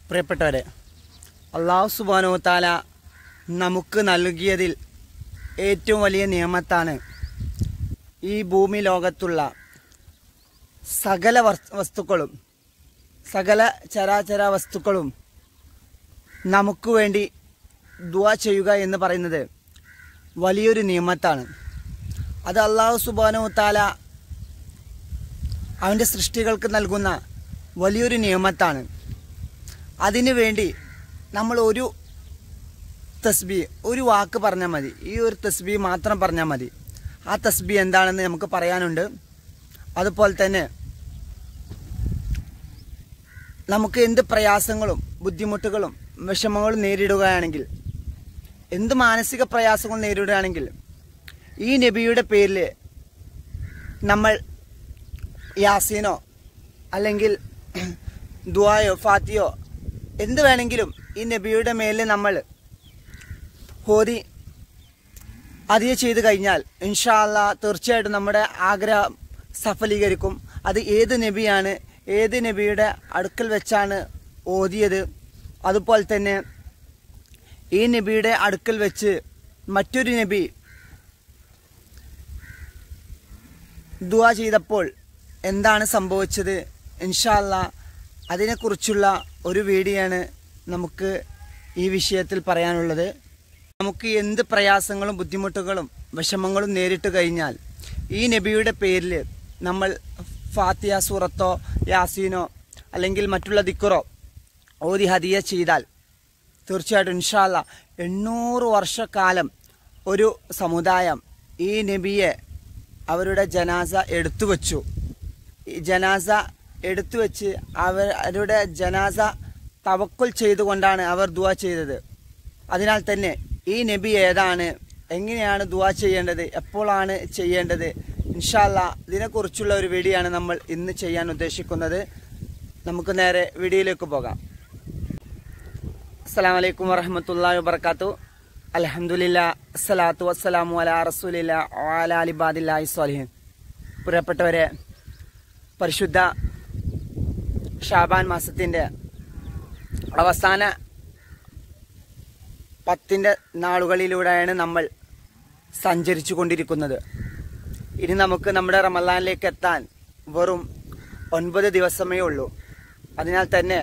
പ്രിയപ്പെട്ടവരെ, അല്ലാഹു സുബ്ഹാനഹു വ തആല നമുക്ക് നൽകിയതിൽ ഏറ്റവും വലിയ നിയമത്താണ് ഈ ഭൂമി ലോകത്തുള്ള സകല വസ്തുക്കളും, സകല ചരാചര വസ്തുക്കളും നമുക്ക് വേണ്ടി ദുആ ചെയ്യുക എന്ന് പറയുന്നത് വലിയൊരു നിയമത്താണ്. അത് അല്ലാഹു സുബ്ഹാനഹു വ തആല അവൻ്റെ സൃഷ്ടികൾക്ക് നൽകുന്ന വലിയൊരു നിയമത്താണ്. അതിനു വേണ്ടി നമ്മൾ ഒരു തസ്ബീഹ്, ഒരു വാക്ക് പറഞ്ഞാൽ മതി. ഈ ഒരു തസ്ബീഹ് മാത്രം പറഞ്ഞാൽ മതി. ആ തസ്ബീഹ് എന്താണെന്ന് നമുക്ക് പറയാനുണ്ട്. അതുപോലെ തന്നെ നമുക്ക് എന്ത് പ്രയാസങ്ങളും ബുദ്ധിമുട്ടുകളും വിഷമങ്ങളും നേരിടുകയാണെങ്കിൽ, എന്ത് മാനസിക പ്രയാസങ്ങളും നേരിടുകയാണെങ്കിൽ ഈ നബിയുടെ പേരിൽ നമ്മൾ യാസീനോ അല്ലെങ്കിൽ ദുആയോ ഫാത്തിയോ എന്ത് വേണമെങ്കിലും ഈ നബിയുടെ മേലിൽ നമ്മൾ ഓതി അതിയെ ചെയ്ത് കഴിഞ്ഞാൽ ഇൻഷാ അല്ലാഹ് തീർച്ചയായിട്ടും നമ്മുടെ ആഗ്രഹം സഫലീകരിക്കും. അത് ഏത് നബിയാണ്, ഏത് നബിയുടെ അടുക്കൽ വെച്ചാണ് ഓതിയത്, അതുപോലെ തന്നെ ഈ നബിയുടെ അടുക്കൽ വെച്ച് മറ്റൊരു നബി ദുആ ചെയ്തപ്പോൾ എന്താണ് സംഭവിച്ചത്, ഇൻഷാ അല്ലാഹ് അതിനെക്കുറിച്ചുള്ള ഒരു വീഡിയോയാണ് നമുക്ക് ഈ വിഷയത്തിൽ പറയാനുള്ളത്. നമുക്ക് എന്ത് പ്രയാസങ്ങളും ബുദ്ധിമുട്ടുകളും വിഷമങ്ങളും നേരിട്ട് കഴിഞ്ഞാൽ ഈ നബിയുടെ പേരിൽ നമ്മൾ ഫാത്തിഹ സൂറത്തോ യാസീനോ അല്ലെങ്കിൽ മറ്റുള്ള ദിക്റോ ഓതി ഹദിയ ചെയ്താൽ തീർച്ചയായിട്ടും ഇൻഷാ അല്ലാഹ് 800 വർഷക്കാലം ഒരു സമുദായം ഈ നബിയെ അവരുടെ ജനാസ എടുത്തു വച്ചു. ഈ ജനാസ എടുത്തു വെച്ച് അവരുടെ ജനാസ തവക്കുൽ ചെയ്തുകൊണ്ടാണ് അവർ ദുആ ചെയ്തത്. അതിനാൽ തന്നെ ഈ നബി ഏതാണ്, എങ്ങനെയാണ് ദുആ ചെയ്യേണ്ടത്, എപ്പോഴാണ് ചെയ്യേണ്ടത്, ഇൻഷാ അല്ലാഹ് ഇതിനെക്കുറിച്ചുള്ള ഒരു വീഡിയോ ആണ് നമ്മൾ ഇന്ന് ചെയ്യാൻ ഉദ്ദേശിക്കുന്നത്. നമുക്ക് നേരെ വീഡിയോയിലേക്ക് പോകാം. അസ്സലാമു അലൈക്കും വറഹ്മത്തുള്ളാഹി വബറകാതുഹു. അൽഹംദുലില്ലാഹ് അസ്സലാത്തു വസ്സലാമു അലാ റസൂലില്ലാഹി വഅലാ ആലി ഇബാദില്ലാഹി സ്വാലിഹീൻ. പ്രിയപ്പെട്ടവരെ, പരിശുദ്ധ ഷാബാൻ മാസത്തിൻ്റെ അവസാന 10 നാളുകളിലൂടെയാണ് നമ്മൾ സഞ്ചരിച്ചു കൊണ്ടിരിക്കുന്നത്. ഇനി നമുക്ക് നമ്മുടെ റമളാനിലേക്ക് എത്താൻ വെറും 9 ദിവസമേ ഉള്ളൂ. അതിനാൽ തന്നെ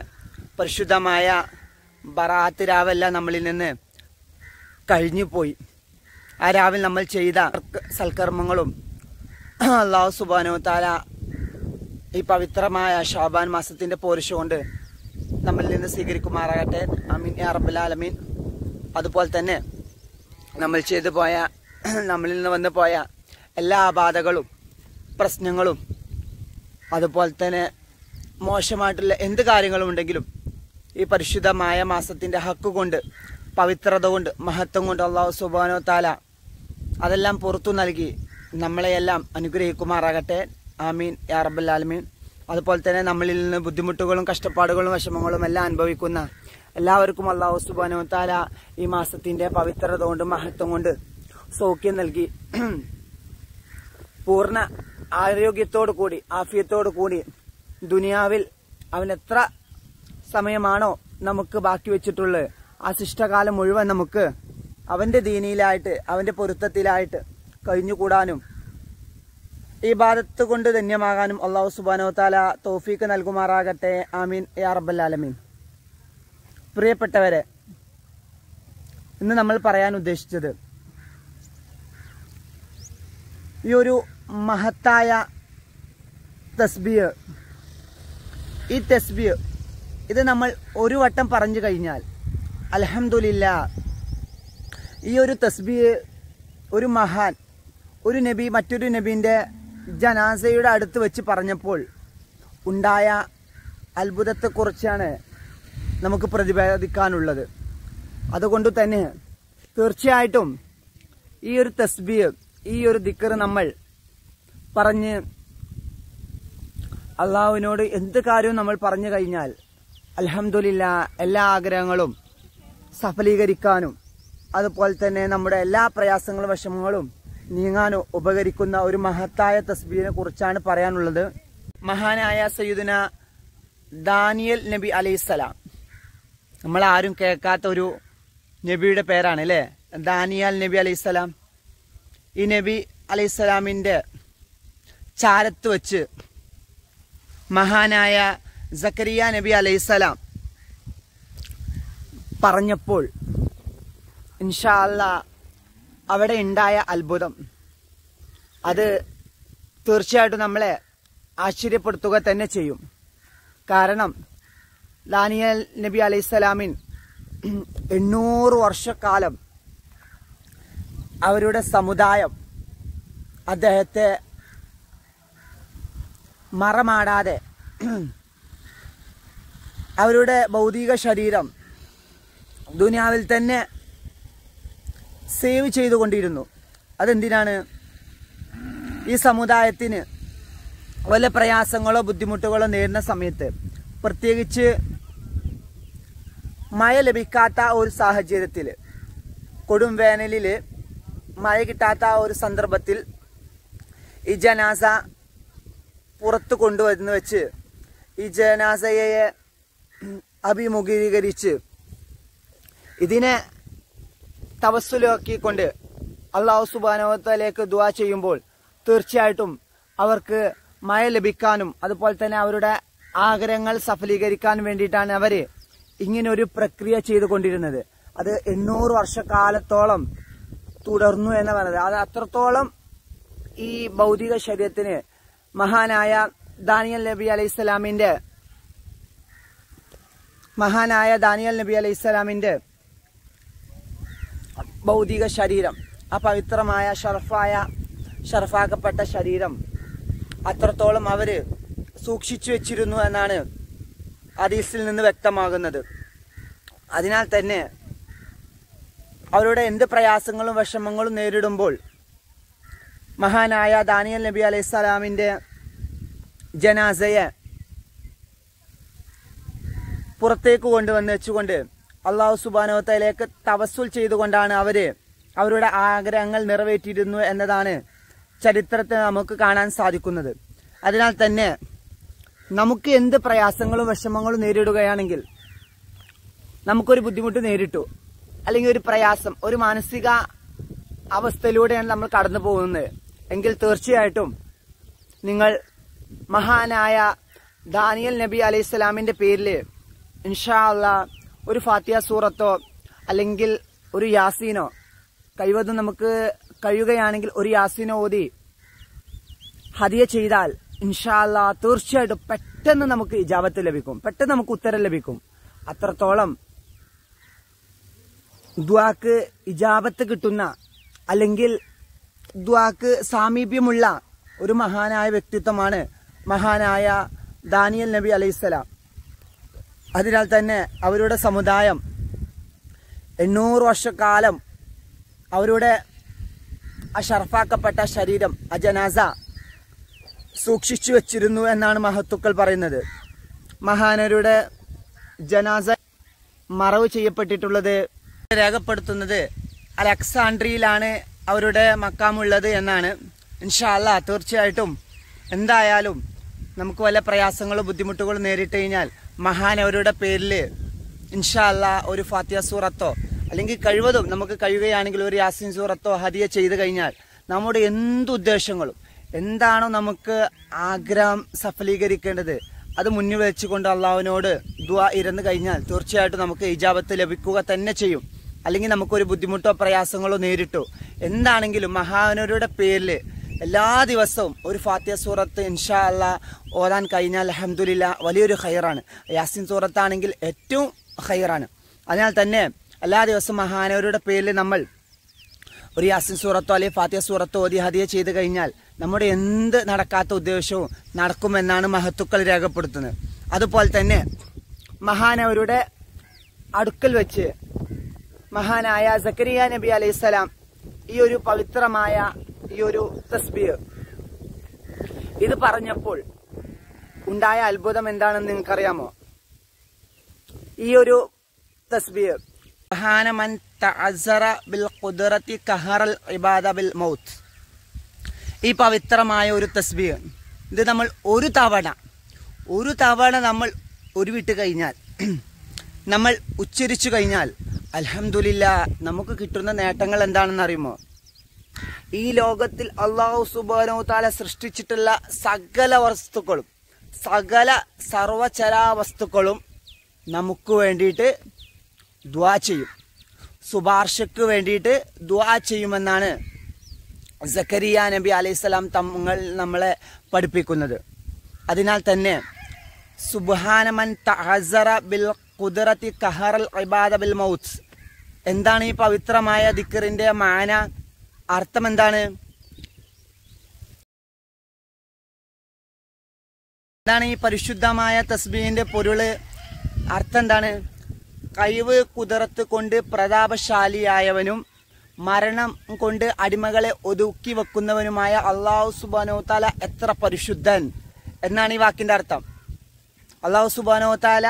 പരിശുദ്ധമായ ബറാഅത്ത് രാവെല്ലാം നമ്മളിൽ നിന്ന് കഴിഞ്ഞു പോയി. ആ രാവിൽ നമ്മൾ ചെയ്ത സൽക്കർമ്മങ്ങളും അല്ലാഹു സുബ്ഹാനഹു വ തആല ഈ പവിത്രമായ ഷാബാൻ മാസത്തിൻ്റെ പോരിശ കൊണ്ട് നമ്മളിൽ നിന്ന് സ്വീകരിക്കുമാറാകട്ടെ. ആമീൻ യാ റബ്ബൽ ആലമീൻ. അതുപോലെ തന്നെ നമ്മൾ ചെയ്തു പോയ, നമ്മളിൽ നിന്ന് വന്നു പോയ എല്ലാ ബാധകളും പ്രശ്നങ്ങളും അതുപോലെ തന്നെ മോശമായിട്ടുള്ള എന്ത് കാര്യങ്ങളും ഉണ്ടെങ്കിലും ഈ പരിശുദ്ധമായ മാസത്തിൻ്റെ ഹക്ക് കൊണ്ട്, പവിത്രത കൊണ്ട്, മഹത്വം കൊണ്ട് അല്ലാഹു സുബ്ഹാനഹു വ തആല അതെല്ലാം പുറത്തു നൽകി നമ്മളെയെല്ലാം അനുഗ്രഹിക്കുമാറാകട്ടെ. ആമീൻ യാ റബ്ബൽ ആലമീൻ. അതുപോലെ തന്നെ നമ്മളിൽ നിന്ന് ബുദ്ധിമുട്ടുകളും കഷ്ടപ്പാടുകളും വിഷമങ്ങളും എല്ലാം അനുഭവിക്കുന്ന എല്ലാവർക്കും അല്ലാഹു സുബ്ഹാനഹു വ തആല ഈ മാസത്തിൻ്റെ പവിത്രത കൊണ്ട്, മഹത്വം കൊണ്ട് സൗഖ്യം നൽകി പൂർണ്ണ ആരോഗ്യത്തോടു കൂടി, ആഫിയത്തോടു കൂടി ദുനിയാവിൽ അവൻ എത്ര സമയമാണോ നമുക്ക് ബാക്കി വെച്ചിട്ടുള്ളത് ആ ശിഷ്ടകാലം മുഴുവൻ നമുക്ക് അവൻ്റെ ദീനിയിലായിട്ട്, അവൻ്റെ പൊരുത്തത്തിലായിട്ട് കഴിഞ്ഞുകൂടാനും ഇബാദത്ത് കൊണ്ട് ധന്യമാകാനും അല്ലാഹു സുബ്ഹാനഹു വ തആല തൗഫീഖ് നൽകുമാറാകട്ടെ. ആമീൻ യാ റബ്ബൽ ആലമീൻ. പ്രിയപ്പെട്ടവരെ, ഇന്ന് നമ്മൾ പറയാൻ ഉദ്ദേശിച്ചത് ഈ ഒരു മഹത്തായ തസ്ബീഹ്. ഈ തസ്ബീഹ് ഇത് നമ്മൾ ഒരു വട്ടം പറഞ്ഞു കഴിഞ്ഞാൽ അൽഹംദുലില്ലാഹ്, ഈ ഒരു തസ്ബീഹ് ഒരു മഹാൻ, ഒരു നബി മറ്റൊരു നബീൻ്റെ ജനാസയുടെ അടുത്ത് വെച്ച് പറഞ്ഞപ്പോൾ ഉണ്ടായ അത്ഭുതത്തെക്കുറിച്ചാണ് നമുക്ക് പ്രതിപാദിക്കാനുള്ളത്. അതുകൊണ്ട് തന്നെ തീർച്ചയായിട്ടും ഈ ഒരു തസ്ബീഹ്, ഈ ഒരു ദിക്ർ നമ്മൾ പറഞ്ഞ് അള്ളാഹുവിനോട് എന്ത് കാര്യവും നമ്മൾ പറഞ്ഞു കഴിഞ്ഞാൽ അൽഹംദുലില്ലാഹ് എല്ലാ ആഗ്രഹങ്ങളും സഫലീകരിക്കാനും അതുപോലെ തന്നെ നമ്മുടെ എല്ലാ പ്രയാസങ്ങളും വിഷമങ്ങളും നീങ്ങാനോ ഉപകരിക്കുന്ന ഒരു മഹത്തായ തസ്ബീഹിനെ കുറിച്ചാണ് പറയാനുള്ളത്. മഹാനായ സയ്യിദുന ദാനിയൽ നബി അലൈഹിസ്സലാം നമ്മളാരും കേൾക്കാത്ത ഒരു നബിയുടെ പേരാണ് അല്ലേ, ദാനിയൽ നബി അലൈഹിസ്സലാം. ഈ നബി അലൈഹിസ്സലാമിൻ്റെ ചാരത്ത് വച്ച് മഹാനായ സക്കരിയ നബി അലൈഹിസ്സലാം പറഞ്ഞപ്പോൾ ഇൻഷാ അല്ലാഹ് അവിടെ ഉണ്ടായ അത്ഭുതം അത് തീർച്ചയായിട്ടും നമ്മളെ ആശ്ചര്യപ്പെടുത്തുക തന്നെ ചെയ്യും. കാരണം ദാനിയൽ നബി അലൈഹിസ്സലാമിൻ 800 വർഷക്കാലം അവരുടെ സമുദായം അദ്ദേഹത്തെ മറമാടാതെ അവരുടെ ഭൗതിക ശരീരം ദുനിയാവിൽ തന്നെ സേവ് ചെയ്തുകൊണ്ടിരുന്നു. അതെന്തിനാണ്? ഈ സമുദായത്തിന് വല്ല പ്രയാസങ്ങളോ ബുദ്ധിമുട്ടുകളോ നേരിടുന്ന സമയത്ത്, പ്രത്യേകിച്ച് മഴ ലഭിക്കാത്ത ഒരു സാഹചര്യത്തിൽ, കൊടും വേനലിൽ മഴ കിട്ടാത്ത ഒരു സന്ദർഭത്തിൽ ഈ ജനാസ പുറത്തു കൊണ്ടുവന്ന് വെച്ച് ഈ ജനാസയെ അഭിമുഖീകരിച്ച് ഇതിനെ തവസ്സുലാക്കിക്കൊണ്ട് അല്ലാഹു സുബ്ഹാനഹു വ തആലയ്ക്ക് ദുആ ചെയ്യുമ്പോൾ തീർച്ചയായിട്ടും അവർക്ക് മഴ ലഭിക്കാനും അതുപോലെ തന്നെ അവരുടെ ആഗ്രഹങ്ങൾ സഫലീകരിക്കാനും വേണ്ടിയിട്ടാണ് അവർ ഇങ്ങനൊരു പ്രക്രിയ ചെയ്തുകൊണ്ടിരുന്നത്. അത് 800 വർഷക്കാലത്തോളം തുടർന്നു എന്ന് പറയുന്നത്. അത് അത്രത്തോളം ഈ ഭൗതിക ശരീരത്തിന് മഹാനായ ദാനിയൽ നബി അലൈഹിസ്സലാമിന്റെ ഭൗതിക ശരീരം, ആ പവിത്രമായ ഷറഫാക്കപ്പെട്ട ശരീരം അത്രത്തോളം അവര് സൂക്ഷിച്ചു വെച്ചിരുന്നു എന്നാണ് ഹദീസിൽ നിന്ന് വ്യക്തമാകുന്നത്. അതിനാൽ തന്നെ അവരുടെ എന്ത് പ്രയാസങ്ങളും വിഷമങ്ങളും നേരിടുമ്പോൾ മഹാനായ ദാനിയൽ നബി അലൈഹിസ്സലാമിന്റെ ജനാസയെ പുറത്തേക്ക് കൊണ്ടുവന്ന് വെച്ചുകൊണ്ട് അല്ലാഹു സുബ്ഹാനഹു വ തആലയ്ക്ക് തവസ്സുൽ ചെയ്തുകൊണ്ടാണ് അവരുടെ ആഗ്രഹങ്ങൾ നിറവേറ്റിയിരുന്നു എന്നതാണ് ചരിത്രത്തിൽ നമുക്ക് കാണാൻ സാധിക്കുന്നത്. അതിനാൽ തന്നെ നമുക്ക് എന്ത് പ്രയാസങ്ങളും വിഷമങ്ങളും നേരിടുകയാണെങ്കിൽ, നമുക്കൊരു ബുദ്ധിമുട്ട് നേരിട്ടു, അല്ലെങ്കിൽ ഒരു പ്രയാസം, ഒരു മാനസിക അവസ്ഥയിലൂടെയാണ് നമ്മൾ കടന്നു പോകുന്നത് എങ്കിൽ തീർച്ചയായിട്ടും നിങ്ങൾ മഹാനായ ദാനിയൽ നബി അലൈഹിസ്സലാമിന്റെ പേരിൽ ഇൻഷാ അല്ലാഹ് ഒരു ഫാത്തിഹ സൂറത്തോ അല്ലെങ്കിൽ ഒരു യാസീനോ, കഴിവതും നമുക്ക് കഴിയുകയാണെങ്കിൽ ഒരു യാസീനോ ഓതി ഹദിയ ചെയ്താൽ ഇൻഷാ അല്ലാഹ് തീർച്ചയായിട്ടും പെട്ടെന്ന് നമുക്ക് ഇജാബത്ത് ലഭിക്കും, പെട്ടെന്ന് നമുക്ക് ഉത്തരം ലഭിക്കും. അത്രത്തോളം ദുആക്ക് ഇജാബത്ത് കിട്ടുന്ന അല്ലെങ്കിൽ ദുആക്ക് സാമീപ്യമുള്ള ഒരു മഹാനായ വ്യക്തിത്വമാണ് മഹാനായ ദാനിയൽ നബി അലൈഹിസ്സലാം. അതിനാൽ തന്നെ അവരുടെ സമുദായം 800 വർഷക്കാലം അവരുടെ ആ ഷറഫാക്കപ്പെട്ട ശരീരം, ആ ജനാസ സൂക്ഷിച്ചു വെച്ചിരുന്നു എന്നാണ് മഹത്തുക്കൾ പറയുന്നത്. മഹാനരുടെ ജനാസ മറവ് ചെയ്യപ്പെട്ടിട്ടുള്ളത് രേഖപ്പെടുത്തുന്നത് അലക്സാണ്ട്രിയയിലാണ് അവരുടെ മക്കാമുള്ളത് എന്നാണ്. ഇൻഷാ അല്ലാഹ് തീർച്ചയായിട്ടും എന്തായാലും നമുക്ക് വല്ല പ്രയാസങ്ങളോ ബുദ്ധിമുട്ടുകളോ നേരിട്ട് കഴിഞ്ഞാൽ മഹാനവരുടെ പേരിൽ ഇൻഷാ അല്ലാഹ് ഒരു ഫാത്തിഹ സൂറത്തോ അല്ലെങ്കിൽ കഴിവതും നമുക്ക് കഴിയുകയാണെങ്കിൽ ഒരു യാസീൻ സൂറത്തോ ഹദിയ ചെയ്തു കഴിഞ്ഞാൽ നമ്മുടെ എന്തുദ്ദേശങ്ങളും എന്താണോ നമുക്ക് ആഗ്രഹം സഫലീകരിക്കേണ്ടത് അത് മുന്നിൽ വെച്ചുകൊണ്ട് അള്ളാഹുവിനോട് ദുആ ഇരുന്ന് കഴിഞ്ഞാൽ തീർച്ചയായിട്ടും നമുക്ക് ഇജാബത്ത് ലഭിക്കുക തന്നെ ചെയ്യും. അല്ലെങ്കിൽ നമുക്കൊരു ബുദ്ധിമുട്ടോ പ്രയാസങ്ങളോ നേരിട്ടോ എന്താണെങ്കിലും മഹാനവരുടെ പേരിൽ എല്ലാ ദിവസവും ഒരു ഫാത്തിഹ സൂറത്ത് ഇൻഷാ അല്ലാഹ് ഓതാൻ കഴിഞ്ഞാൽ അൽഹംദുലില്ലാഹ് വലിയൊരു ഖൈറാണ്. യാസീൻ സൂറത്താണെങ്കിൽ ഏറ്റവും ഖൈറാണ്. അതിനാൽ തന്നെ എല്ലാ ദിവസവും മഹാനവരുടെ പേരിൽ നമ്മൾ ഒരു യാസീൻ സൂറത്തോ അല്ലെങ്കിൽ ഫാത്തിഹ സൂറത്തോ ഓതി ഹദിയ ചെയ്ത് കഴിഞ്ഞാൽ നമ്മുടെ എന്ത് നടക്കാത്ത ഉദ്ദേശവും നടക്കുമെന്നാണ് മഹത്തുക്കൾ രേഖപ്പെടുത്തുന്നത്. അതുപോലെ തന്നെ മഹാനവരുടെ അടുക്കൽ വെച്ച് മഹാനായ സക്കരിയ നബി അലൈഹിസ്സലാം ഈ ഒരു പവിത്രമായ ഈ ഒരു തസ്ബീഹ് ഇത് പറഞ്ഞപ്പോൾ ഉണ്ടായ അത്ഭുതം എന്താണെന്ന് നിങ്ങൾക്കറിയാമോ? ഈ ഒരു തസ്ബീഹ് സുബ്ഹാന മൻ തഅസ്സറ ബിൽ ഖുദ്റതി കഹറൽ ഇബാദ ബിൽ മൗത്ത്, ഈ പവിത്രമായ ഒരു തസ്ബീഹ് ഇത് നമ്മൾ ഒരു തവണ നമ്മൾ ഉരുവിട്ട് കഴിഞ്ഞാൽ നമ്മൾ ഉച്ചരിച്ചു കഴിഞ്ഞാൽ അൽഹംദുലില്ലാഹ് നമുക്ക് കിട്ടുന്ന നേട്ടങ്ങൾ എന്താണെന്ന് അറിയുമോ? ഈ ലോകത്തിൽ അല്ലാഹു സുബ്ഹാനഹു വ തആല സൃഷ്ടിച്ചിട്ടുള്ള സകല വസ്തുക്കളും, സകല സർവചരാ വസ്തുക്കളും നമുക്ക് വേണ്ടിയിട്ട് ദുആ ചെയ്യും, ശുപാർശയ്ക്ക് വേണ്ടിയിട്ട് ദുആ ചെയ്യുമെന്നാണ് സക്കരിയ നബി അലൈഹിസ്സലാം തങ്ങൾ നമ്മളെ പഠിപ്പിക്കുന്നത്. അതിനാൽ തന്നെ സുബ്ഹാന മൻ തഅസ്സറ ബിൽ ഖുദ്റതി ഖഹറൽ ഇബാദ ബിൽ മൗത്ത്, എന്താണ് ഈ പവിത്രമായ ദിക്റിന്റെ മാന, അർത്ഥം എന്താണ്? എന്താണ് ഈ പരിശുദ്ധമായ തസ്ബീഹിന്റെ പൊരുള്, അർത്ഥം എന്താണ്? കഴിവ് കുതിരത്ത് കൊണ്ട് പ്രതാപശാലിയായവനും മരണം കൊണ്ട് അടിമകളെ ഒതുക്കി വെക്കുന്നവനുമായ അല്ലാഹു സുബ്ഹാനഹു വ തആല എത്ര പരിശുദ്ധൻ എന്നാണ് ഈ വാക്കിന്റെ അർത്ഥം. അല്ലാഹു സുബ്ഹാനഹു വ തആല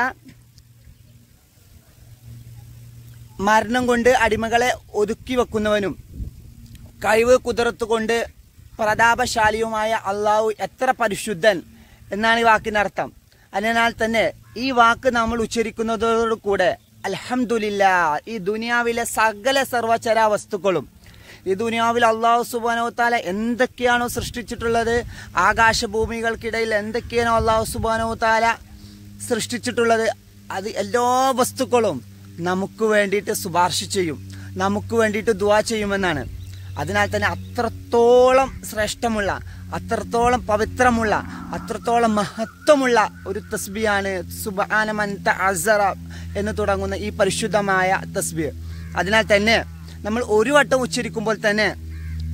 മരണം കൊണ്ട് അടിമകളെ ഒതുക്കി വെക്കുന്നവനും കഴിവ് കുതിരത്ത് കൊണ്ട് പ്രതാപശാലിയുമായ അല്ലാഹു എത്ര പരിശുദ്ധൻ എന്നാണ് ഈ വാക്കിന്റെ അർത്ഥം. അതിനാൽ തന്നെ ഈ വാക്ക് നമ്മൾ ഉച്ചരിക്കുന്നതോടുകൂടെ അൽഹംദുലില്ലാഹ്, ഈ ദുനിയാവിലെ സകല സർവചരാ വസ്തുക്കളും, ഈ ദുനിയാവിൽ അല്ലാഹു സുബ്ഹാനഹു വ തആല എന്തൊക്കെയാണോ സൃഷ്ടിച്ചിട്ടുള്ളത്, ആകാശഭൂമികൾക്കിടയിൽ എന്തൊക്കെയാണോ അല്ലാഹു സുബ്ഹാനഹു വ തആല സൃഷ്ടിച്ചിട്ടുള്ളത്, അത് എല്ലാ വസ്തുക്കളും നമുക്ക് വേണ്ടിയിട്ട് ശുപാർശ ചെയ്യും, നമുക്ക് വേണ്ടിയിട്ട് ദുആ ചെയ്യുമെന്നാണ്. അതിനാൽ തന്നെ അത്രത്തോളം ശ്രേഷ്ഠമുള്ള, അത്രത്തോളം പവിത്രമുള്ള, അത്രത്തോളം മഹത്വമുള്ള ഒരു തസ്ബീഹാണ് സുബ്ഹാന മൻ തഅസ്സറ എന്ന് തുടങ്ങുന്ന ഈ പരിശുദ്ധമായ തസ്ബീഹ്. അതിനാൽ തന്നെ നമ്മൾ ഒരു വട്ടം ഉച്ചരിക്കുമ്പോൾ തന്നെ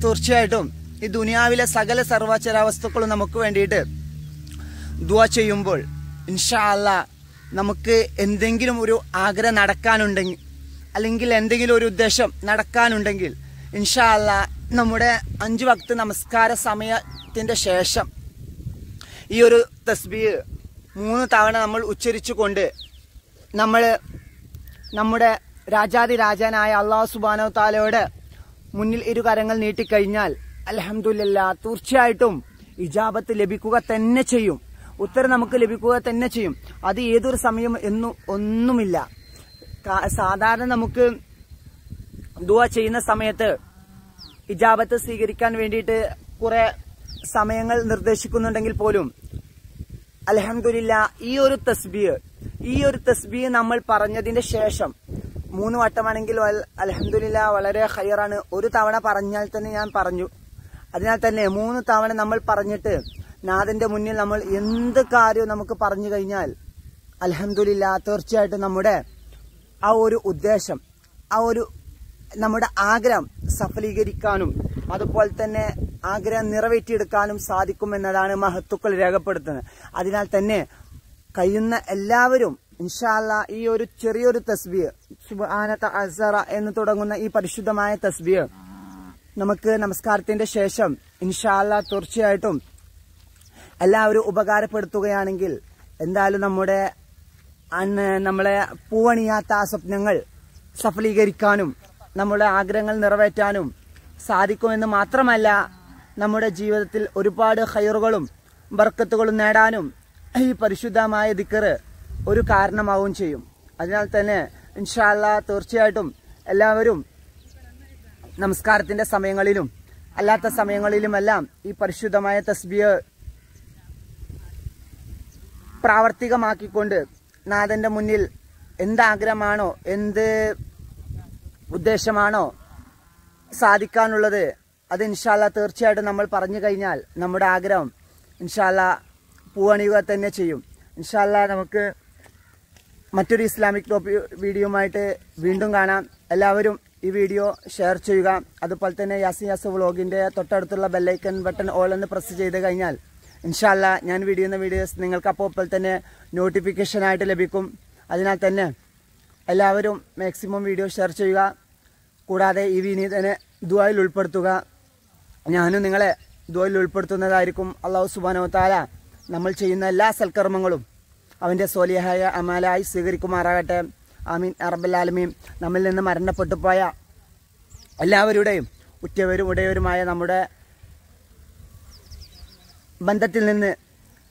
തീർച്ചയായിട്ടും ഈ ദുനിയാവിലെ സകല സർവചരാ വസ്തുക്കളും നമുക്ക് വേണ്ടിയിട്ട് ദുആ ചെയ്യുമ്പോൾ ഇൻഷാ അല്ലാഹ് നമുക്ക് എന്തെങ്കിലും ഒരു ആഗ്രഹം നടക്കാനുണ്ടെങ്കിൽ, അല്ലെങ്കിൽ എന്തെങ്കിലും ഒരു ഉദ്ദേശം നടക്കാനുണ്ടെങ്കിൽ ഇൻഷാ അല്ലാഹ് നമ്മുടെ 5 വക്ത് നമസ്കാര സമയത്തിൻ്റെ ശേഷം ഈ ഒരു തസ്ബീഹ് 3 തവണ നമ്മൾ ഉച്ചരിച്ചുകൊണ്ട് നമ്മൾ നമ്മുടെ രാജാതിരാജനായ അല്ലാഹു സുബ്ഹാനഹു വ തആലയോട് മുന്നിൽ ഇരുകരങ്ങൾ നീട്ടിക്കഴിഞ്ഞാൽ അൽഹംദുലില്ലാഹ് തീർച്ചയായിട്ടും ഇജാബത്ത് ലഭിക്കുക തന്നെ ചെയ്യും, ഉത്തരം നമുക്ക് ലഭിക്കുക തന്നെ ചെയ്യും. അത് ഏതൊരു സമയം ഒന്നുമില്ല. സാധാരണ നമുക്ക് ദുആ ചെയ്യുന്ന സമയത്ത് ഇജാബത്ത് സ്വീകരിക്കാൻ വേണ്ടിയിട്ട് കുറെ സമയങ്ങൾ നിർദ്ദേശിക്കുന്നുണ്ടെങ്കിൽ പോലും അൽഹംദുലില്ലാഹ് ഈ ഒരു തസ്ബീഹ് നമ്മൾ പറഞ്ഞതിന്റെ ശേഷം 3 വട്ടമാണെങ്കിൽ അൽഹംദുലില്ലാഹ് വളരെ ഖൈറാണ്. ഒരു തവണ പറഞ്ഞാൽ തന്നെ ഞാൻ പറഞ്ഞു. അതിനാൽ തന്നെ 3 തവണ നമ്മൾ പറഞ്ഞിട്ട് നാഥന്റെ മുന്നിൽ നമ്മൾ എന്ത് കാര്യവും നമുക്ക് പറഞ്ഞു കഴിഞ്ഞാൽ അൽഹംദുലില്ലാഹ് തീർച്ചയായിട്ടും നമ്മുടെ ആ ഒരു ഉദ്ദേശം, ആ ഒരു നമ്മുടെ ആഗ്രഹം സഫലീകരിക്കാനും അതുപോലെ തന്നെ ആഗ്രഹം നിറവേറ്റിയെടുക്കാനും സാധിക്കുമെന്നതാണ് മഹത്തുക്കൾ രേഖപ്പെടുത്തുന്നത്. അതിനാൽ തന്നെ കഴിയുന്ന എല്ലാവരും ഇൻഷാ അല്ലാഹ് ഈ ഒരു ചെറിയൊരു തസ്ബീഹ് സുബ്ഹാന തഅസ്സറ എന്ന് തുടങ്ങുന്ന ഈ പരിശുദ്ധമായ തസ്ബീഹ് നമുക്ക് നമസ്കാരത്തിന്റെ ശേഷം ഇൻഷാ അല്ലാഹ് തീർച്ചയായിട്ടും എല്ലാവരും ഉപകാരപ്പെടുത്തുകയാണെങ്കിൽ എന്തായാലും നമ്മളെ പൂവണിയാത്ത ആ സ്വപ്നങ്ങൾ സഫലീകരിക്കാനും നമ്മുടെ ആഗ്രഹങ്ങൾ നിറവേറ്റാനും സാധിക്കുമെന്ന് മാത്രമല്ല, നമ്മുടെ ജീവിതത്തിൽ ഒരുപാട് ഖൈറുകളും ബർക്കത്തുകളും നേടാനും ഈ പരിശുദ്ധമായ ദിക്ർ ഒരു കാരണമാവുകയും ചെയ്യും. അതിനാൽ തന്നെ ഇൻഷാ അല്ലാഹ് തീർച്ചയായിട്ടും എല്ലാവരും നമസ്കാരത്തിന്റെ സമയങ്ങളിലും അല്ലാത്ത സമയങ്ങളിലുമെല്ലാം ഈ പരിശുദ്ധമായ തസ്ബീഹ് പ്രാവർത്തികമാക്കിക്കൊണ്ട് നാഥന്റെ മുന്നിൽ എന്താഗ്രഹമാണോ, എന്ത് ഉദ്ദേശമാണോ സാധിക്കാനുള്ളത് അത് ഇൻഷാ അല്ലാഹ് തീർച്ചയായിട്ടും നമ്മൾ പറഞ്ഞു കഴിഞ്ഞാൽ നമ്മുടെ ആഗ്രഹം ഇൻഷാ അല്ലാഹ് പൂവണിയുക തന്നെ ചെയ്യും. ഇൻഷാ അല്ലാഹ് നമുക്ക് മറ്റൊരു ഇസ്ലാമിക് വീഡിയോയുമായിട്ട് വീണ്ടും കാണാം. എല്ലാവരും ഈ വീഡിയോ ഷെയർ ചെയ്യുക. അതുപോലെ തന്നെ യാസ് വ്ളോഗിന്റെ തൊട്ടടുത്തുള്ള ബെല്ലൈക്കൺ ബട്ടൺ ഓൾ എന്ന് പ്രസ് ചെയ്ത് കഴിഞ്ഞാൽ ഇൻഷാ അല്ലാഹ് ഞാൻ വീഡിയോസ് നിങ്ങൾക്ക് അപ്പോൾ തന്നെ നോട്ടിഫിക്കേഷനായിട്ട് ലഭിക്കും. അതിനാൽ തന്നെ എല്ലാവരും മാക്സിമം വീഡിയോ ഷെയർ ചെയ്യുക. കൂടാതെ ഈ വിനീതനെ ദുആയിൽ ഉൾപ്പെടുത്തുക. ഞാനും നിങ്ങളെ ദുആയിൽ ഉൾപ്പെടുത്തുന്നതായിരിക്കും. അല്ലാഹു സുബ്ഹാനഹു വ തആല നമ്മൾ ചെയ്യുന്ന എല്ലാ സൽക്കർമ്മങ്ങളും അവൻ്റെ സ്വാലിഹായ അമാലായി സ്വീകരിക്കുമാറാകട്ടെ. ആമീൻ റബ്ബൽ ആലമീൻ. നമ്മിൽ നിന്ന് മരണപ്പെട്ടു പോയ എല്ലാവരുടെയും ഉറ്റവരും ഉടയവരുമായ നമ്മുടെ ബന്ധത്തിൽ നിന്ന്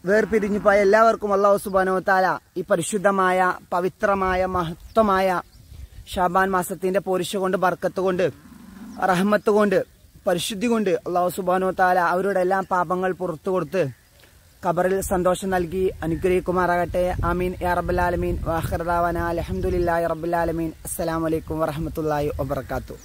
വേർപിരിഞ്ഞു പോയ എല്ലാവർക്കും അല്ലാഹു സുബ്ഹാനഹു വ തആല ഈ പരിശുദ്ധമായ പവിത്രമായ മഹത്വമായ ഷാബാൻ മാസത്തിന്റെ പോരിശ കൊണ്ട് ബർക്കത്ത് കൊണ്ട് റഹ്മത്ത് കൊണ്ട് പരിശുദ്ധി കൊണ്ട് അല്ലാഹു സുബ്ഹാനഹു വ തആല അവരുടെ എല്ലാ പാപങ്ങൾ പുറത്തു കൊടുത്ത് ഖബറിൽ സന്തോഷം നൽകി അനുഗ്രഹിക്കുമാറാകട്ടെ. ആമീൻ യാ റബ്ബൽ ആലമീൻ. വആഖിറു ദഅവാനാ അൽഹംദുലില്ലാഹി റബ്ബിൽ ആലമീൻ. അസ്സലാമു അലൈക്കും വറഹ്മത്തുള്ളാഹി വബറകാതുഹു.